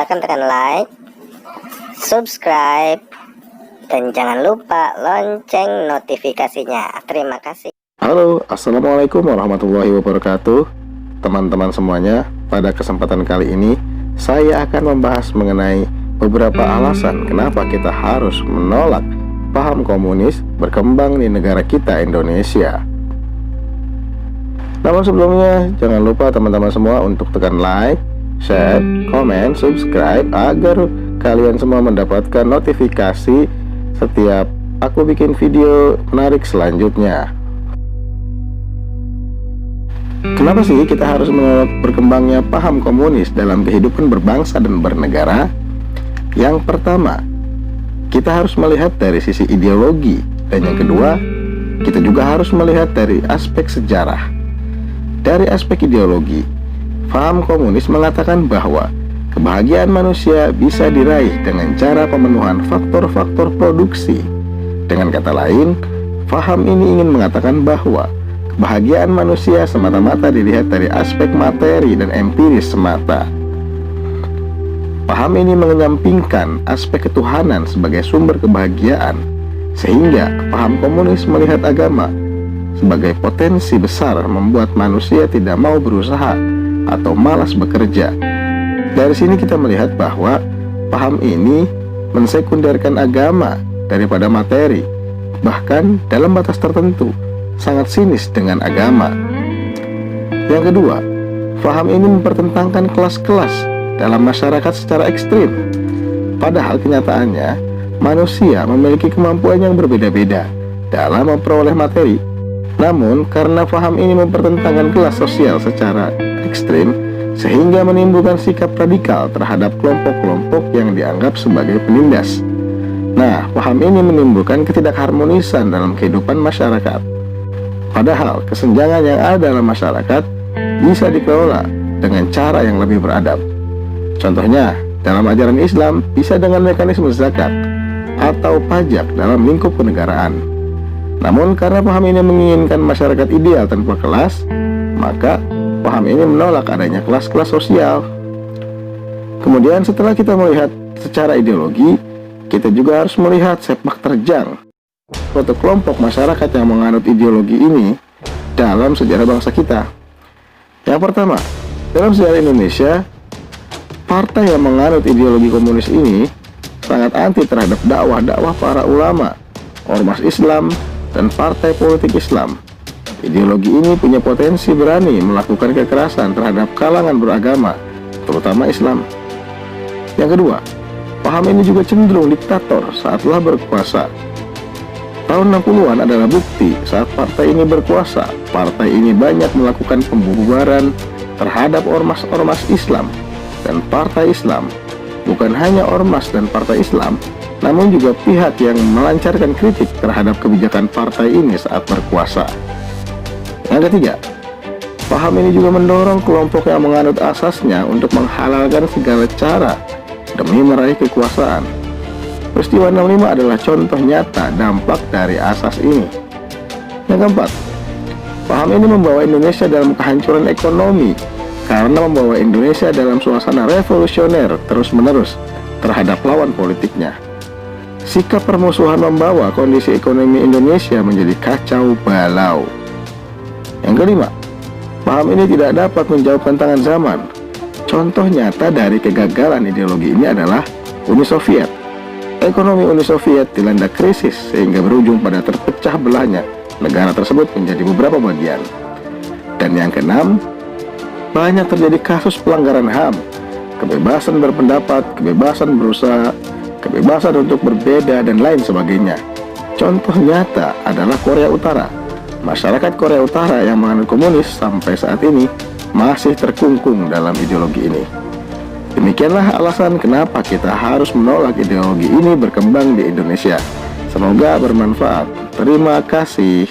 Silakan tekan like, subscribe, dan jangan lupa lonceng notifikasinya. Terima kasih. Halo, assalamualaikum warahmatullahi wabarakatuh. Teman-teman semuanya, pada kesempatan kali ini saya akan membahas mengenai beberapa alasan kenapa kita harus menolak paham komunis berkembang di negara kita, Indonesia. Namun sebelumnya, jangan lupa teman-teman semua untuk tekan like, share, komen, subscribe agar kalian semua mendapatkan notifikasi setiap aku bikin video menarik selanjutnya. Kenapa sih kita harus menolak berkembangnya paham komunis dalam kehidupan berbangsa dan bernegara? Yang pertama, kita harus melihat dari sisi ideologi. Dan yang kedua, kita juga harus melihat dari aspek sejarah. Dari aspek ideologi, paham komunis mengatakan bahwa kebahagiaan manusia bisa diraih dengan cara pemenuhan faktor-faktor produksi. Dengan kata lain, paham ini ingin mengatakan bahwa kebahagiaan manusia semata-mata dilihat dari aspek materi dan empiris semata. Paham ini mengenyampingkan aspek ketuhanan sebagai sumber kebahagiaan, sehingga paham komunis melihat agama sebagai potensi besar membuat manusia tidak mau berusaha atau malas bekerja. Dari sini kita melihat bahwa paham ini mensekunderkan agama daripada materi, bahkan dalam batas tertentu sangat sinis dengan agama. Yang kedua, paham ini mempertentangkan kelas-kelas dalam masyarakat secara ekstrim. Padahal kenyataannya manusia memiliki kemampuan yang berbeda-beda dalam memperoleh materi. Namun karena paham ini mempertentangkan kelas sosial secara ekstrim, sehingga menimbulkan sikap radikal terhadap kelompok-kelompok yang dianggap sebagai penindas. Nah, paham ini menimbulkan ketidakharmonisan dalam kehidupan masyarakat. Padahal kesenjangan yang ada dalam masyarakat bisa dikelola dengan cara yang lebih beradab. Contohnya, dalam ajaran Islam bisa dengan mekanisme zakat atau pajak dalam lingkup kenegaraan. Namun karena paham ini menginginkan masyarakat ideal tanpa kelas, maka paham ini menolak adanya kelas-kelas sosial. Kemudian setelah kita melihat secara ideologi, kita juga harus melihat sepak terjang suatu kelompok masyarakat yang menganut ideologi ini dalam sejarah bangsa kita. Yang pertama, dalam sejarah Indonesia, partai yang menganut ideologi komunis ini sangat anti terhadap dakwah-dakwah para ulama, ormas Islam, dan partai politik Islam. Ideologi ini punya potensi berani melakukan kekerasan terhadap kalangan beragama, terutama Islam. Yang kedua, paham ini juga cenderung diktator saatlah berkuasa. Tahun 60-an adalah bukti saat partai ini berkuasa. Partai ini banyak melakukan pembubaran terhadap ormas-ormas Islam dan partai Islam. Bukan hanya ormas dan partai Islam, namun juga pihak yang melancarkan kritik terhadap kebijakan partai ini saat berkuasa. Yang ketiga, paham ini juga mendorong kelompok yang menganut asasnya untuk menghalalkan segala cara demi meraih kekuasaan. Peristiwa 65 adalah contoh nyata dampak dari asas ini. Yang keempat, paham ini membawa Indonesia dalam kehancuran ekonomi karena membawa Indonesia dalam suasana revolusioner terus-menerus terhadap lawan politiknya. Sikap permusuhan membawa kondisi ekonomi Indonesia menjadi kacau balau. Yang kelima, paham ini tidak dapat menjawab tantangan zaman. Contoh nyata dari kegagalan ideologi ini adalah Uni Soviet. Ekonomi Uni Soviet dilanda krisis sehingga berujung pada terpecah belahnya negara tersebut menjadi beberapa bagian. Dan yang keenam, banyak terjadi kasus pelanggaran HAM, kebebasan berpendapat, kebebasan berusaha, kebebasan untuk berbeda, dan lain sebagainya. Contoh nyata adalah Korea Utara. Masyarakat Korea Utara yang menganut komunis sampai saat ini masih terkungkung dalam ideologi ini. Demikianlah alasan kenapa kita harus menolak ideologi ini berkembang di Indonesia. Semoga bermanfaat. Terima kasih.